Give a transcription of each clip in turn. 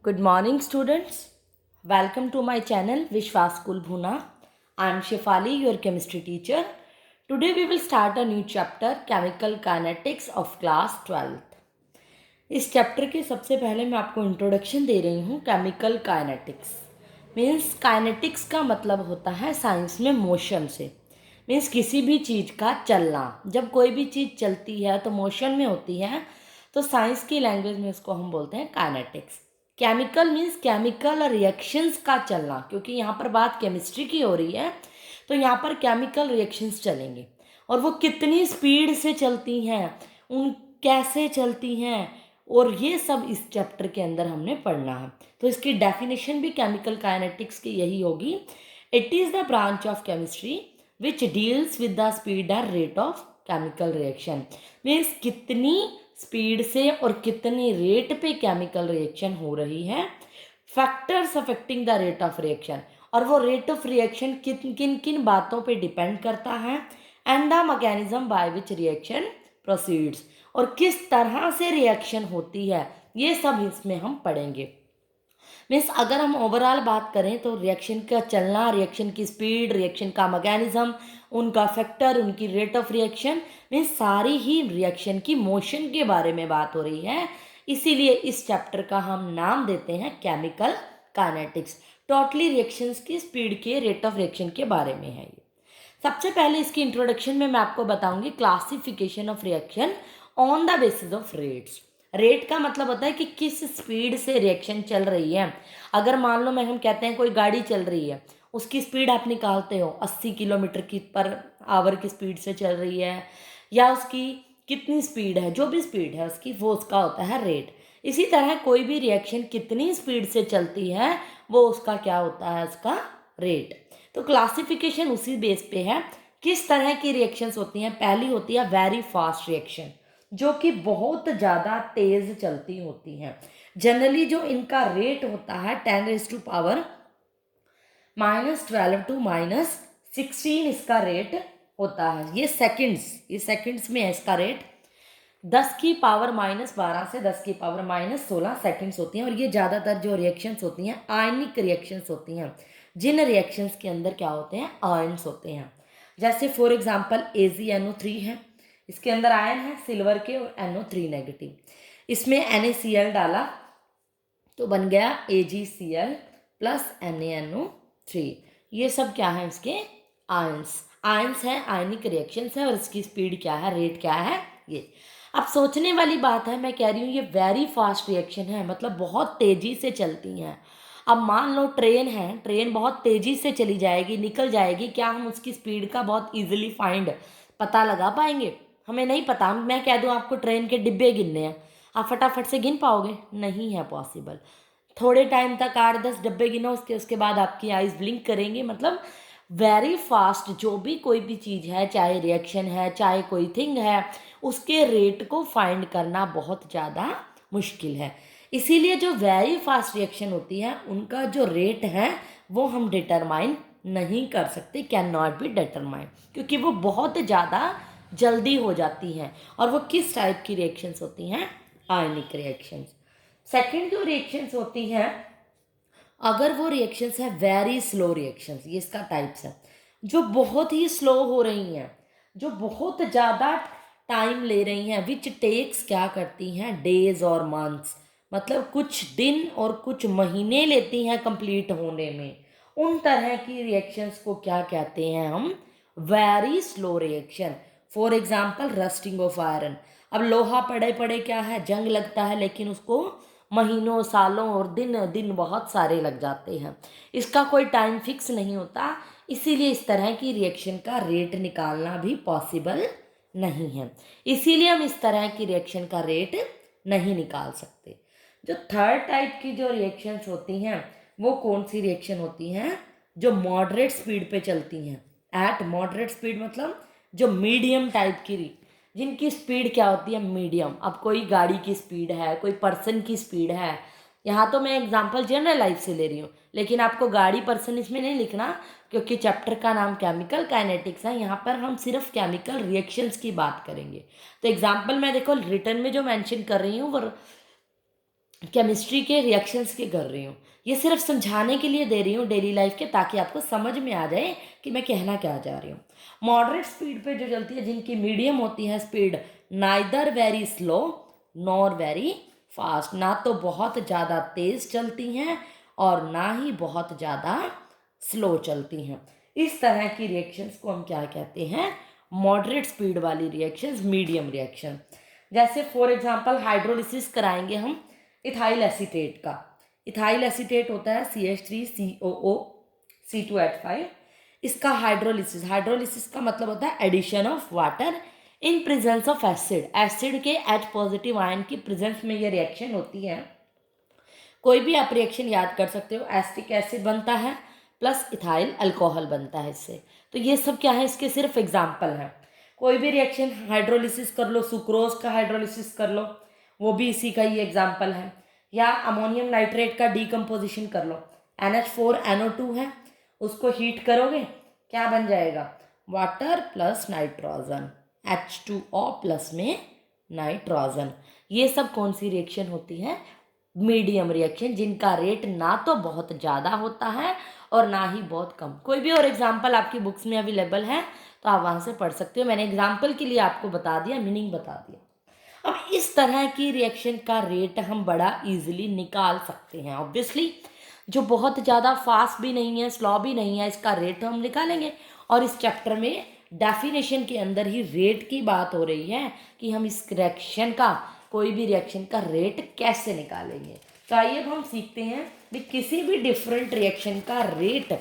Good morning, students. Welcome to my channel Vishwas School Bhuna. I am Shefali, your chemistry teacher. Today we will start a new chapter, Chemical Kinetics of class 12th. इस chapter के सबसे पहले मैं आपको introduction दे रही हूँ chemical kinetics. Means kinetics का मतलब होता है साइंस में मोशन से। मीन्स किसी भी चीज़ का चलना। जब कोई भी चीज़ चलती है तो मोशन में होती है, तो साइंस की लैंग्वेज में उसको हम बोलते हैं kinetics. Chemical means chemical reactions का चलना, क्योंकि यहाँ पर बात केमिस्ट्री की हो रही है, तो यहाँ पर केमिकल रिएक्शंस चलेंगे और वो कितनी स्पीड से चलती हैं, उन कैसे चलती हैं, और ये सब इस चैप्टर के अंदर हमने पढ़ना है। तो इसकी डेफिनेशन भी केमिकल काइनेटिक्स की यही होगी। It is the branch of chemistry which deals with the speed और rate of chemical reaction. Means कितनी स्पीड से और कितनी रेट पे केमिकल रिएक्शन हो रही है, factors affecting the rate of reaction, और वो रेट ऑफ रिएक्शन किन किन किन बातों पे डिपेंड करता है, and the mechanism by which reaction proceeds, और किस तरह से रिएक्शन होती है, ये सब इसमें हम पढ़ेंगे। मीन्स अगर हम ओवरऑल बात करें तो रिएक्शन का चलना, रिएक्शन की स्पीड, रिएक्शन का मैकेनिज्म, उनका फैक्टर, उनकी रेट ऑफ रिएक्शन, मीन्स सारी ही रिएक्शन की मोशन के बारे में बात हो रही है। इसीलिए इस चैप्टर का हम नाम देते हैं केमिकल काइनेटिक्स। टोटली रिएक्शंस की स्पीड के, रेट ऑफ रिएक्शन के बारे में है ये। सबसे पहले इसकी इंट्रोडक्शन में मैं आपको बताऊंगी classification of reaction on the basis of rates. Rate का मतलब होता है कि किस स्पीड से रिएक्शन चल रही है। अगर मान लो हम कहते हैं कोई गाड़ी चल रही है, उसकी स्पीड आप निकालते हो 80 किलोमीटर की पर आवर की स्पीड से चल रही है, या उसकी कितनी स्पीड है, जो भी स्पीड है उसकी, वो उसका होता है रेट। इसी तरह कोई भी रिएक्शन कितनी स्पीड से चलती है, वो उसका क्या होता है, उसका रेट। तो क्लासिफिकेशन उसी बेस पे है किस तरह की रिएक्शंस होती हैं। पहली होती है वेरी फास्ट रिएक्शन, जो कि बहुत ज़्यादा तेज़ चलती होती हैं। जनरली जो इनका रेट होता है 10⁻⁻12 to -16 इसका रेट होता है। ये सेकंड्स में है इसका रेट। 10⁻⁻12 से 10⁻⁻16 सेकंड्स होती हैं। और ये ज़्यादातर जो रिएक्शंस होती हैं आयनिक रिएक्शंस होती हैं, जिन रिएक्शंस के अंदर क्या होते हैं, आयन्स होते हैं। जैसे फॉर एग्जांपल AgNO3 है, इसके अंदर आयन है सिल्वर के और NO3 नेगेटिव। इसमें NaCl डाला तो बन गया AgCl प्लस NaNO3। ये सब क्या है, इसके आयन्स है, आयनिक रिएक्शंस है, और इसकी स्पीड क्या है, रेट क्या है ये। अब सोचने वाली बात है, मैं कह रही हूँ ये वेरी फास्ट रिएक्शन है, मतलब बहुत तेज़ी से चलती हैं। अब मान लो ट्रेन है, ट्रेन बहुत तेज़ी से चली जाएगी, निकल जाएगी, क्या हम उसकी स्पीड का बहुत इजीली पता लगा पाएंगे? हमें नहीं पता। मैं कह दूँ आपको ट्रेन के डिब्बे गिनने हैं, आप फटाफट से गिन पाओगे? नहीं है पॉसिबल। थोड़े टाइम तक 8-10 डब्बे गिनो, उसके बाद आपकी आइज़ ब्लिंक करेंगे। मतलब वेरी फास्ट जो भी कोई भी चीज़ है, चाहे रिएक्शन है, चाहे कोई थिंग है, उसके रेट को फाइंड करना बहुत ज़्यादा मुश्किल है। इसीलिए जो वेरी फास्ट रिएक्शन होती है उनका जो रेट है वो हम डिटरमाइन नहीं कर सकते, कैन नॉट बी डिटरमाइन, क्योंकि वो बहुत ज़्यादा जल्दी हो जाती हैं। और वो किस टाइप की रिएक्शंस होती हैं, आयनिक रिएक्शंस। सेकंड जो रिएक्शंस होती हैं, अगर वो रिएक्शंस है वेरी स्लो रिएक्शंस, ये इसका टाइप्स है, जो बहुत ही स्लो हो रही हैं, जो बहुत ज़्यादा टाइम ले रही हैं, विच टेक्स क्या करती हैं, डेज और मंथ्स, मतलब कुछ दिन और कुछ महीने लेती हैं कंप्लीट होने में। उन तरह की रिएक्शंस को क्या कहते हैं हम, very slow reaction. For example rusting of iron. अब लोहा पड़े पड़े क्या है, जंग लगता है, लेकिन उसको महीनों, सालों और दिन दिन बहुत सारे लग जाते हैं। इसका कोई टाइम फिक्स नहीं होता, इसीलिए इस तरह की रिएक्शन का रेट निकालना भी पॉसिबल नहीं है। इसीलिए हम इस तरह की रिएक्शन का रेट नहीं निकाल सकते। जो थर्ड टाइप की जो रिएक्शंस होती हैं, वो कौन सी रिएक्शन होती हैं, जो मॉडरेट स्पीड पे चलती हैं। एट मॉडरेट स्पीड मतलब जो मीडियम टाइप की, जिनकी स्पीड क्या होती है, मीडियम। अब कोई गाड़ी की स्पीड है, कोई पर्सन की स्पीड है, यहाँ तो मैं एग्जांपल जनरल लाइफ से ले रही हूँ, लेकिन आपको गाड़ी पर्सन इसमें नहीं लिखना, क्योंकि चैप्टर का नाम केमिकल काइनेटिक्स है। यहाँ पर हम सिर्फ केमिकल रिएक्शंस की बात करेंगे। तो एग्जांपल मैं देखो रिटर्न में जो मेंशन कर रही हूँ वो केमिस्ट्री के रिएक्शंस के कर रही हूँ। ये सिर्फ समझाने के लिए दे रही हूँ डेली लाइफ के, ताकि आपको समझ में आ जाए कि मैं कहना क्या चाह रही हूँ। मॉडरेट स्पीड पे जो चलती है, जिनकी मीडियम होती है speed, neither very slow nor very fast, ना तो बहुत ज़्यादा तेज़ चलती हैं और ना ही बहुत ज़्यादा स्लो चलती हैं। इस तरह की रिएक्शंस को हम क्या कहते हैं? मॉडरेट स्पीड वाली रिएक्शंस, मीडियम रिएक्शन। जैसे फॉर एग्जांपल हाइड्रोलिसिस कराएंगे हम इथाइल एसीटेट का। इथाइल एसीटेट होता है CH3COO C2H5। इसका हाइड्रोलिसिस का मतलब होता है addition of water in presence of acid. Acid के H पॉजिटिव आयन की प्रेजेंस में ये रिएक्शन होती है। कोई भी आप रिएक्शन याद कर सकते हो, एसिटिक एसिड बनता है प्लस इथाइल अल्कोहल बनता है इससे। तो ये सब क्या है, इसके सिर्फ एग्जाम्पल हैं। कोई भी रिएक्शन हाइड्रोलिसिस कर लो, सुक्रोज का हाइड्रोलिसिस कर लो, वो भी इसी का ही एग्जाम्पल है। या अमोनियम नाइट्रेट का डीकम्पोजिशन कर लो, NH4NO2 है, उसको हीट करोगे क्या बन जाएगा? Water plus nitrogen, H2O plus में नाइट्रोजन। ये सब कौन सी रिएक्शन होती है? मीडियम रिएक्शन, जिनका रेट ना तो बहुत ज़्यादा होता है और ना ही बहुत कम। कोई भी और एग्जाम्पल आपकी बुक्स में अवेलेबल है तो आप वहाँ से पढ़ सकते हो। मैंने एग्जाम्पल के लिए आपको बता दिया, मीनिंग बता दिया। अब इस तरह की रिएक्शन का रेट हम बड़ा इजीली निकाल सकते हैं। ऑब्वियसली जो बहुत ज़्यादा फास्ट भी नहीं है, स्लो भी नहीं है, इसका रेट हम निकालेंगे। और इस चैप्टर में डेफिनेशन के अंदर ही रेट की बात हो रही है कि हम इस रिएक्शन का, कोई भी रिएक्शन का रेट कैसे निकालेंगे। तो आइए अब हम सीखते हैं कि किसी भी डिफरेंट रिएक्शन का रेट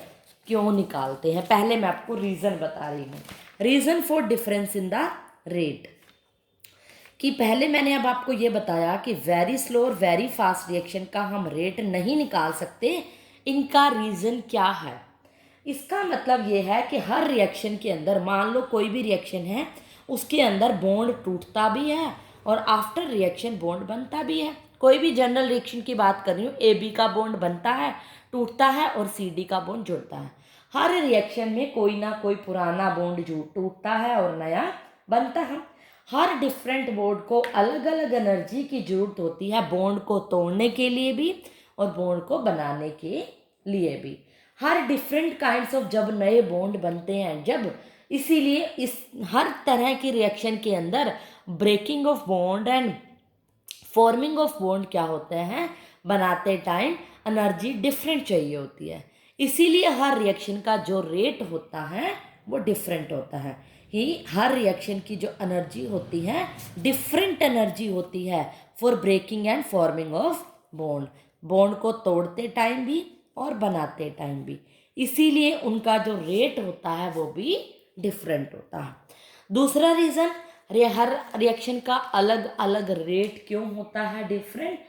क्यों निकालते हैं। पहले मैं आपको रीज़न बता रही हूँ, reason for difference in the rate. कि पहले मैंने अब आपको ये बताया कि वेरी स्लो और वेरी फास्ट रिएक्शन का हम रेट नहीं निकाल सकते। इनका रीज़न क्या है? इसका मतलब ये है कि हर रिएक्शन के अंदर, मान लो कोई भी रिएक्शन है, उसके अंदर बॉन्ड टूटता भी है और आफ्टर रिएक्शन बॉन्ड बनता भी है। कोई भी जनरल रिएक्शन की बात कर रही हूँ, AB का बॉन्ड बनता है, टूटता है, और CD का बॉन्ड जुड़ता है। हर रिएक्शन में कोई ना कोई पुराना बॉन्ड टूटता है और नया बनता है। हर डिफरेंट बॉन्ड को अलग अलग एनर्जी की जरूरत होती है, बॉन्ड को तोड़ने के लिए भी और बॉन्ड को बनाने के लिए भी। हर डिफरेंट काइंड्स ऑफ जब नए बॉन्ड बनते हैं, जब, इसीलिए इस हर तरह की रिएक्शन के अंदर breaking of bond and forming of bond क्या होते हैं, बनाते टाइम एनर्जी डिफरेंट चाहिए होती है। इसीलिए हर रिएक्शन का जो रेट होता है वो डिफरेंट होता है। ही हर रिएक्शन की जो एनर्जी होती है, डिफरेंट एनर्जी होती है for breaking and forming of bond, bond को तोड़ते टाइम भी और बनाते टाइम भी। इसीलिए उनका जो रेट होता है वो भी डिफरेंट होता है। दूसरा रीज़न, हर रिएक्शन का अलग अलग रेट क्यों होता है, डिफरेंट।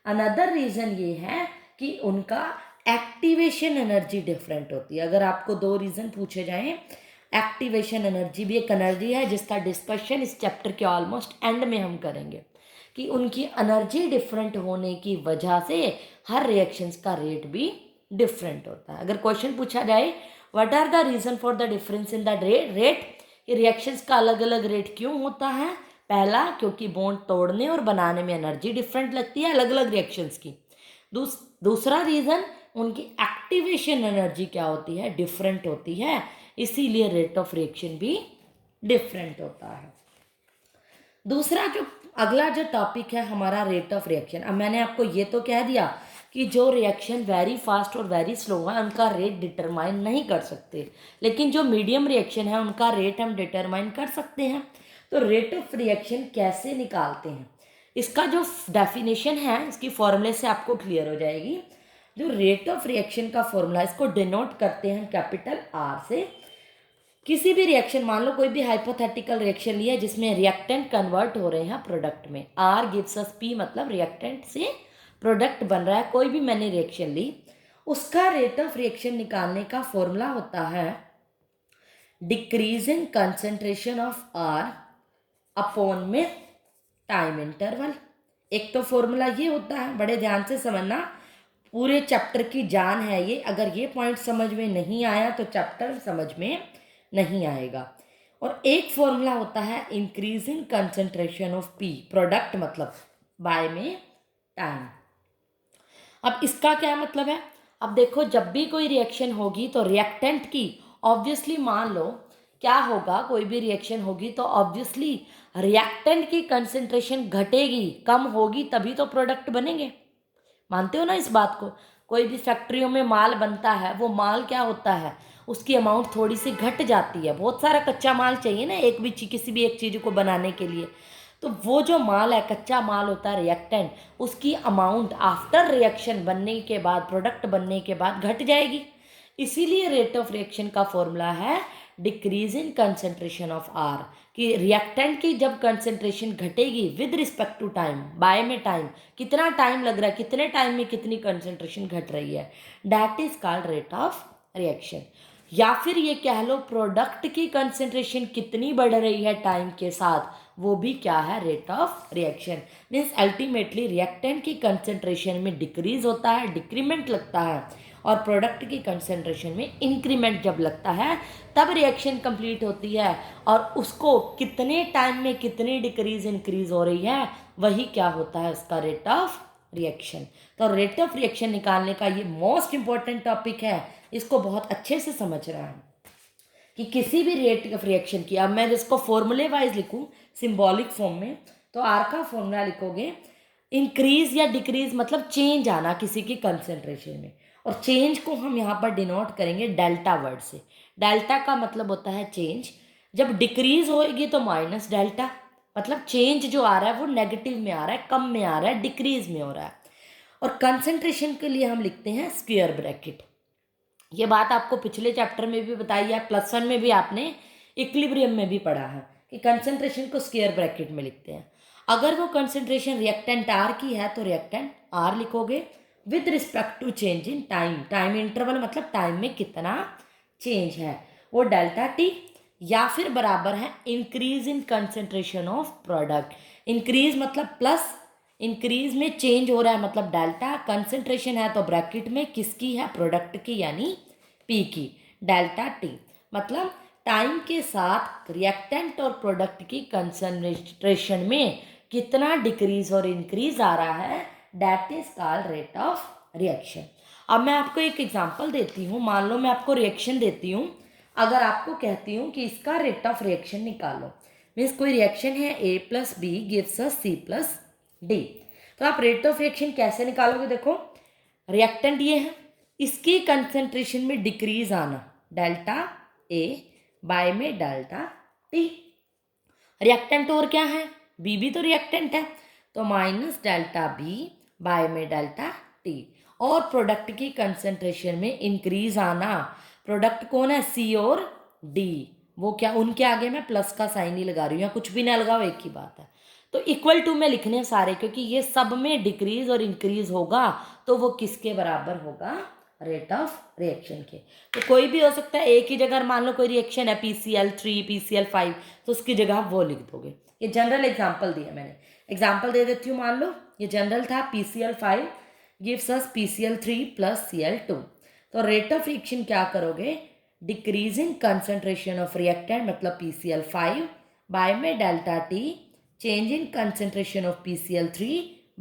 अनदर रीज़न ये है कि उनका एक्टिवेशन एनर्जी डिफरेंट होती है। अगर आपको दो रीज़न पूछे जाएं, एक्टिवेशन एनर्जी भी एक एनर्जी है जिसका डिस्कशन इस चैप्टर के ऑलमोस्ट एंड में हम करेंगे, कि उनकी एनर्जी डिफरेंट होने की वजह से हर रिएक्शंस का रेट भी डिफरेंट होता है। अगर क्वेश्चन पूछा जाए what are the reason for the difference in the rate, reactions का अलग अलग रेट क्यों होता है? पहला, क्योंकि बॉन्ड तोड़ने और बनाने में एनर्जी डिफरेंट लगती है अलग अलग रिएक्शंस की। दूसरा रीज़न, उनकी एक्टिवेशन एनर्जी क्या होती है, डिफरेंट होती है, इसीलिए रेट ऑफ रिएक्शन भी डिफरेंट होता है। दूसरा जो अगला जो टॉपिक है हमारा, रेट ऑफ रिएक्शन। अब मैंने आपको ये तो कह दिया कि जो रिएक्शन वेरी फास्ट और वेरी स्लो है उनका रेट डिटरमाइन नहीं कर सकते, लेकिन जो मीडियम रिएक्शन है उनका रेट हम डिटरमाइन कर सकते हैं। तो रेट ऑफ रिएक्शन कैसे निकालते हैं, इसका जो डेफिनेशन है, इसकी फॉर्मूले से आपको क्लियर हो जाएगी। जो रेट ऑफ रिएक्शन का फॉर्मूला, इसको डिनोट करते हैं कैपिटल R से। किसी भी रिएक्शन, मान लो कोई भी हाइपोथेटिकल रिएक्शन लिया जिसमें रिएक्टेंट कन्वर्ट हो रहे हैं प्रोडक्ट में, R गिव्स अस P, मतलब रिएक्टेंट से प्रोडक्ट बन रहा है। कोई भी मैंने रिएक्शन ली, उसका रेट ऑफ रिएक्शन निकालने का फॉर्मूला होता है decrease in concentration of R upon में टाइम इंटरवल। एक तो फॉर्मूला ये होता है, बड़े ध्यान से समझना, पूरे चैप्टर की जान है ये। अगर ये पॉइंट समझ में नहीं आया तो चैप्टर समझ में नहीं आएगा। और एक फॉर्मूला होता है increasing concentration of P, product मतलब बाय में टाइम। अब इसका क्या मतलब है, अब देखो जब भी कोई रिएक्शन होगी तो रिएक्टेंट की ऑब्वियसली, मान लो क्या होगा, कोई भी रिएक्शन होगी तो ऑब्वियसली रिएक्टेंट की कंसंट्रेशन घटेगी, कम होगी, तभी तो प्रोडक्ट बनेंगे। मानते हो ना इस बात को। कोई भी फैक्ट्रियों में माल बनता है, वो माल क्या होता है, उसकी अमाउंट थोड़ी सी घट जाती है, बहुत सारा कच्चा माल चाहिए ना एक भी किसी भी एक चीज़ को बनाने के लिए। तो वो जो माल है, कच्चा माल होता है रिएक्टेंट, उसकी अमाउंट आफ्टर रिएक्शन बनने के बाद, प्रोडक्ट बनने के बाद घट जाएगी। इसीलिए रेट ऑफ रिएक्शन का फॉर्मूला है decrease in concentration of R, कि रिएक्टेंट की जब कंसेंट्रेशन घटेगी with respect to time, by में टाइम, कितना टाइम लग रहा है, कितने टाइम में कितनी कंसेंट्रेशन घट रही है, that is called rate of reaction. या फिर ये कह लो प्रोडक्ट की कंसेंट्रेशन कितनी बढ़ रही है टाइम के साथ, वो भी क्या है, rate of reaction. Means ultimately reactant की कंसेंट्रेशन में डिक्रीज होता है, डिक्रीमेंट लगता है, और प्रोडक्ट की कंसेंट्रेशन में इंक्रीमेंट जब लगता है तब रिएक्शन कंप्लीट होती है। और उसको कितने टाइम में कितनी डिक्रीज इंक्रीज हो रही है, वही क्या होता है, उसका रेट ऑफ रिएक्शन। तो रेट ऑफ रिएक्शन निकालने का ये मोस्ट इंपॉर्टेंट टॉपिक है, इसको बहुत अच्छे से समझना है कि किसी भी रेट ऑफ रिएक्शन की, अब मैं इसको फॉर्मूले वाइज लिखूं सिंबॉलिक फॉर्म में, तो आर का फॉर्मूला लिखोगे इंक्रीज या डिक्रीज, मतलब चेंज आना किसी की कंसेंट्रेशन में, और चेंज को हम यहाँ पर डिनोट करेंगे डेल्टा वर्ड से। डेल्टा का मतलब होता है चेंज, जब डिक्रीज होएगी तो माइनस डेल्टा, मतलब चेंज जो आ रहा है वो नेगेटिव में आ रहा है, कम में आ रहा है, डिक्रीज में हो रहा है। और कंसेंट्रेशन के लिए हम लिखते हैं स्क्वायर ब्रैकेट। ये बात आपको पिछले चैप्टर में भी बताई है, +1 में भी आपने इक्विलिब्रियम में भी पढ़ा है कि कंसेंट्रेशन को स्क्वायर ब्रैकेट में लिखते हैं। अगर वो कंसेंट्रेशन रिएक्टेंट आर की है तो रिएक्टेंट आर लिखोगे with respect to change in time, time interval मतलब टाइम में कितना चेंज है, वो डेल्टा टी, या फिर बराबर है increase in concentration of product. Increase मतलब प्लस, इंक्रीज में चेंज हो रहा है मतलब डेल्टा, कंसेंट्रेशन है तो ब्रैकेट में किसकी है, प्रोडक्ट की यानी पी की, डेल्टा टी। मतलब टाइम के साथ रिएक्टेंट और प्रोडक्ट की कंसेंट्रेशन में कितना डिक्रीज और इंक्रीज आ रहा है, that is called rate of reaction. अब मैं आपको एक एग्जांपल देती हूँ, मान लो मैं आपको रिएक्शन देती हूँ, अगर आपको कहती हूँ कि इसका रेट ऑफ रिएक्शन निकालो, मीन्स कोई रिएक्शन है A plus B gives us C plus D, तो आप रेट ऑफ रिएक्शन कैसे निकालोगे, देखो रिएक्टेंट ये है, इसकी कंसेंट्रेशन में डिक्रीज आना डेल्टा ए बाय में डेल्टा टी, रिएक्टेंट और क्या है, बी भी तो रिएक्टेंट है, तो माइनस डेल्टा बी बाय में डेल्टा टी। और प्रोडक्ट की कंसेंट्रेशन में इंक्रीज आना, प्रोडक्ट कौन है, सी और डी, वो क्या, उनके आगे मैं प्लस का साइन ही लगा रही हूँ, या कुछ भी ना लगाओ एक ही बात है। तो इक्वल टू में लिखने सारे, क्योंकि ये सब में डिक्रीज और इंक्रीज होगा तो वो किसके बराबर होगा, रेट ऑफ रिएक्शन के। तो कोई भी हो सकता है, एक ही जगह मान लो कोई रिएक्शन है PCl3 PCl5, तो उसकी जगह आप वो लिख दोगे। ये जनरल एग्जांपल दिया मैंने, एग्जांपल दे देती हूँ, मान लो ये जनरल था, PCl5 gives us PCl3 plus Cl2, तो रेट ऑफ रिएक्शन क्या करोगे, डिक्रीजिंग कंसेंट्रेशन ऑफ रिएक्टेंट मतलब PCl5 बाय में delta T, change in concentration of PCl3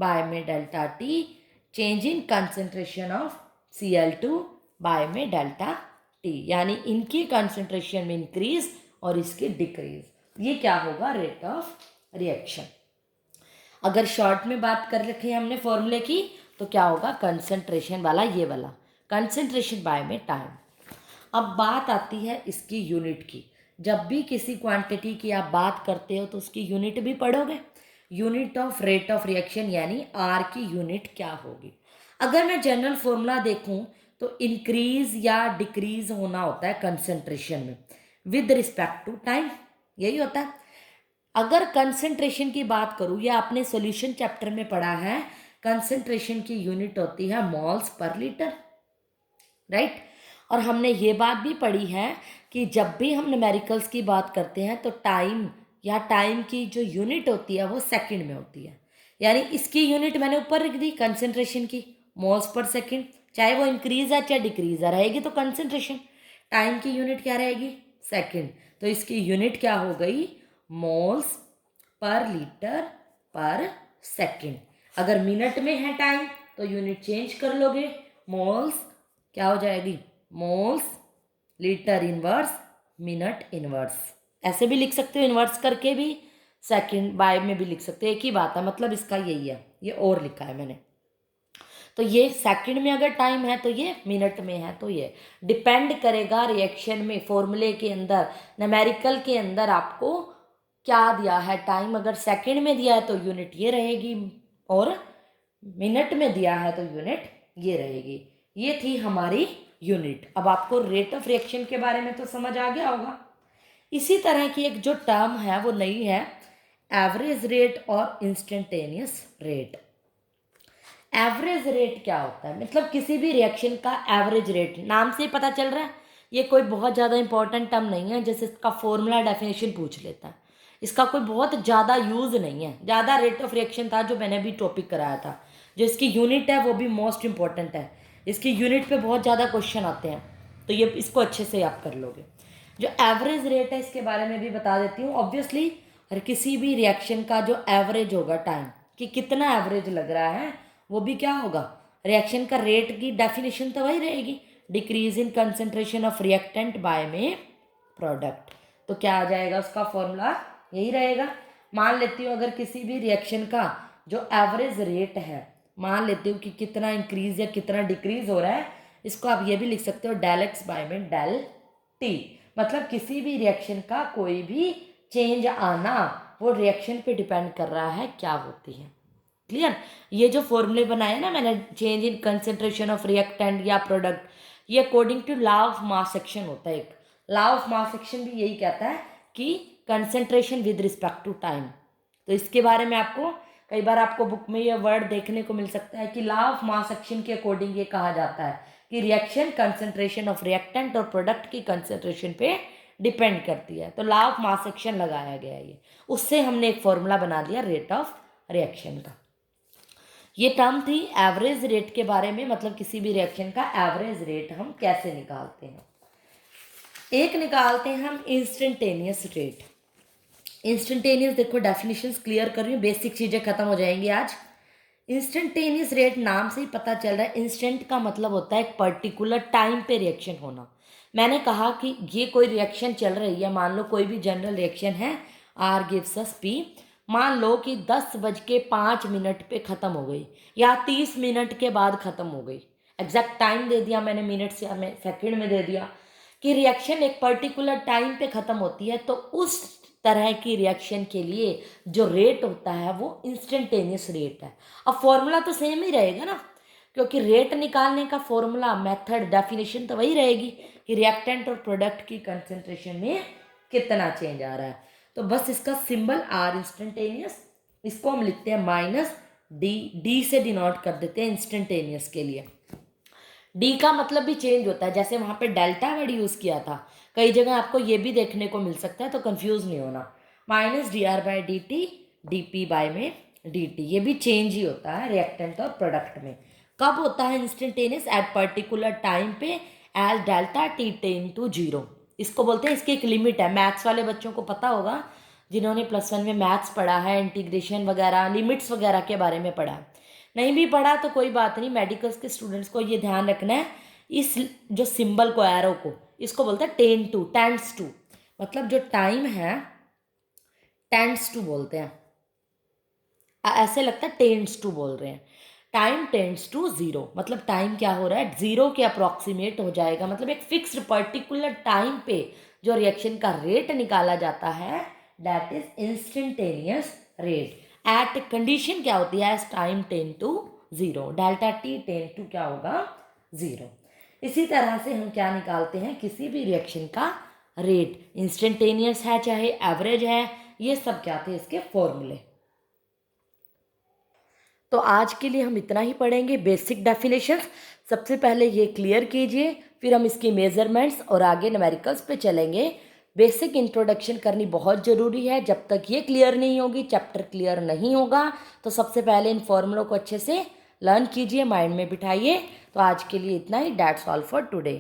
by में delta T, change in concentration of Cl2 by में delta T, यानी इनकी concentration में इंक्रीज और इसकी डिक्रीज, ये क्या होगा, रेट ऑफ रिएक्शन। अगर शॉर्ट में बात कर रखी है हमने फॉर्मूले की, तो क्या होगा, कंसेंट्रेशन वाला, ये वाला कंसेंट्रेशन बाय में टाइम। अब बात आती है इसकी यूनिट की, जब भी किसी क्वांटिटी की आप बात करते हो तो उसकी यूनिट भी पढ़ोगे, unit of rate of reaction यानी आर की यूनिट क्या होगी। अगर मैं जनरल फॉर्मूला देखूं तो इंक्रीज या डिक्रीज होना होता है कंसेंट्रेशन में विद रिस्पेक्ट टू टाइम, यही होता है। अगर कंसेंट्रेशन की बात करूं, या आपने सॉल्यूशन चैप्टर में पढ़ा है, कंसेंट्रेशन की यूनिट होती है मोल्स पर लीटर, राइट। और हमने ये बात भी पढ़ी है कि जब भी हम न्यूमेरिकल्स की बात करते हैं तो टाइम या टाइम की जो यूनिट होती है वो सेकंड में होती है, यानी इसकी यूनिट मैंने ऊपर लिख दी कंसेंट्रेशन की, मोल्स पर सेकंड, चाहे वो इंक्रीज है चाहे डिक्रीज है, रहेगी तो कंसेंट्रेशन, टाइम की यूनिट क्या रहेगी, सेकंड, तो इसकी यूनिट क्या हो गई, मोल्स पर लीटर पर सेकंड। अगर मिनट में है टाइम तो यूनिट चेंज कर लोगे, मोल्स क्या हो जाएगी, moles litre inverse minute inverse. ऐसे भी लिख सकते हो इन्वर्स करके भी, सेकंड बाय में भी लिख सकते हो, एक ही बात है, मतलब इसका यही है, ये और लिखा है मैंने। तो ये सेकंड में अगर टाइम है तो ये मिनट में है, तो ये डिपेंड करेगा रिएक्शन में, फॉर्मूले के अंदर, न्यूमेरिकल के अंदर आपको क्या दिया है टाइम, अगर सेकंड में दिया है तो यूनिट ये रहेगी, और मिनट में दिया है तो यूनिट ये रहेगी। ये थी हमारी यूनिट। अब आपको रेट ऑफ रिएक्शन के बारे में तो समझ आ गया होगा। इसी तरह की एक जो टर्म है वो नई है, एवरेज रेट और इंस्टेंटेनियस रेट। एवरेज रेट क्या होता है, मतलब किसी भी रिएक्शन का एवरेज रेट, नाम से ही पता चल रहा है ये कोई बहुत ज़्यादा इंपॉर्टेंट टर्म नहीं है, जैसे इसका फॉर्मूला डेफिनेशन पूछ लेता है, इसका कोई बहुत ज़्यादा यूज़ नहीं है। ज़्यादा रेट ऑफ रिएक्शन था जो मैंने भी टॉपिक कराया था, जो इसकी यूनिट है वो भी मोस्ट इंपॉर्टेंट है, इसकी यूनिट पे बहुत ज़्यादा क्वेश्चन आते हैं, तो ये इसको अच्छे से याद कर लोगे। जो एवरेज रेट है इसके बारे में भी बता देती हूँ। ऑब्वियसली हर किसी भी रिएक्शन का जो एवरेज होगा टाइम, कि कितना एवरेज लग रहा है, वो भी क्या होगा, रिएक्शन का रेट की डेफिनेशन तो वही रहेगी, decrease in concentration of reactant bye में प्रोडक्ट। तो क्या आ जाएगा उसका फॉर्मूला, यही रहेगा। मान लेती हूँ अगर किसी भी रिएक्शन का जो एवरेज रेट है, मान लेती हूँ कि कितना इंक्रीज या कितना डिक्रीज हो रहा है, इसको आप ये भी लिख सकते हो डेल एक्स बाय में डेल टी, मतलब किसी भी रिएक्शन का कोई भी चेंज आना वो रिएक्शन पे डिपेंड कर रहा है क्या होती है। क्लियर। ये जो फॉर्मूले बनाए ना मैंने, change in concentration of reactant या प्रोडक्ट, ये according to law of mass action होता है। एक लॉ ऑफ मास एक्शन भी यही कहता है कि concentration with respect to time. तो इसके बारे में आपको कई बार आपको बुक में ये वर्ड देखने को मिल सकता है कि लॉ ऑफ मास एक्शन के अकॉर्डिंग ये कहा जाता है कि रिएक्शन कंसेंट्रेशन ऑफ रिएक्टेंट और प्रोडक्ट की कंसेंट्रेशन पे डिपेंड करती है। तो लॉ ऑफ मास एक्शन लगाया गया है ये, उससे हमने एक फॉर्मूला बना दिया रेट ऑफ रिएक्शन का। ये टर्म थी एवरेज रेट के बारे में, मतलब किसी भी रिएक्शन का एवरेज रेट हम कैसे निकालते हैं। एक निकालते हैं हम इंस्टेंटेनियस रेट। इंस्टेंटेनियस, देखो डेफिनेशंस क्लियर कर रही हूँ, बेसिक चीज़ें खत्म हो जाएंगी आज। इंस्टेंटेनियस रेट नाम से ही पता चल रहा है, इंस्टेंट का मतलब होता है एक पर्टिकुलर टाइम पे रिएक्शन होना। मैंने कहा कि ये कोई रिएक्शन चल रही है, मान लो कोई भी जनरल रिएक्शन है, आर गिव्स अस पी, मान लो कि 10:05 पे ख़त्म हो गई या 30 मिनट के बाद ख़त्म हो गई, एग्जैक्ट टाइम दे दिया मैंने, मिनट से हमें सेकंड में दे दिया कि रिएक्शन एक पर्टिकुलर टाइम पे ख़त्म होती है, तो उस तरह की रिएक्शन के लिए जो रेट होता है वो इंस्टेंटेनियस रेट है। अब फॉर्मूला तो सेम ही रहेगा ना, क्योंकि रेट निकालने का फॉर्मूला, मेथड, डेफिनेशन तो वही रहेगी कि रिएक्टेंट और प्रोडक्ट की कंसेंट्रेशन में कितना चेंज आ रहा है। तो बस इसका सिंबल आर इंस्टेंटेनियस, इसको हम लिखते हैं माइनस डी, डी से डिनोट कर देते हैं इंस्टेंटेनियस के लिए। डी का मतलब भी चेंज होता है, जैसे वहाँ पे डेल्टा वर्ड यूज़ किया था, कई जगह आपको ये भी देखने को मिल सकता है, तो कंफ्यूज नहीं होना। Minus D R by D T, D P by में डी टी, ये भी चेंज ही होता है रिएक्टेंट और प्रोडक्ट में। कब होता है इंस्टेंटेनियस, एट पर्टिकुलर टाइम पे, as delta T tends to zero, इसको बोलते हैं। इसकी एक लिमिट है, मैथ्स वाले बच्चों को पता होगा, जिन्होंने +1 में मैथ्स पढ़ा है, इंटीग्रेशन वगैरह, लिमिट्स वगैरह के बारे में पढ़ा है। नहीं भी पढ़ा तो कोई बात नहीं, मेडिकल्स के स्टूडेंट्स को ये ध्यान रखना है, इस जो सिंबल को, एरो को, इसको बोलते हैं टेन टू, टेंड्स टू, मतलब जो टाइम है टेंड्स टू बोलते हैं, ऐसे लगता है टेंड्स टू बोल रहे हैं, टाइम टेंड्स टू जीरो, मतलब टाइम क्या हो रहा है, जीरो के अप्रॉक्सीमेट हो जाएगा, मतलब एक फिक्स्ड पर्टिकुलर टाइम पे जो रिएक्शन का रेट निकाला जाता है, that is instantaneous rate. At condition क्या होती है, as time tends to zero, delta T tends to क्या होगा, जीरो। इसी तरह से हम क्या निकालते हैं, किसी भी रिएक्शन का रेट, इंस्टेंटेनियस है चाहे एवरेज है, ये सब क्या थे इसके फॉर्मूले। तो आज के लिए हम इतना ही पढ़ेंगे, बेसिक डेफिनेशंस सबसे पहले ये क्लियर कीजिए, फिर हम इसकी मेजरमेंट्स और आगे न्यूमेरिकल्स पे चलेंगे। बेसिक इंट्रोडक्शन करनी बहुत ज़रूरी है, जब तक ये क्लियर नहीं होगी चैप्टर क्लियर नहीं होगा। तो सबसे पहले इन फॉर्मूलों को अच्छे से लर्न कीजिए, माइंड में बिठाइए। तो आज के लिए इतना ही, दैट्स ऑल फॉर टुडे।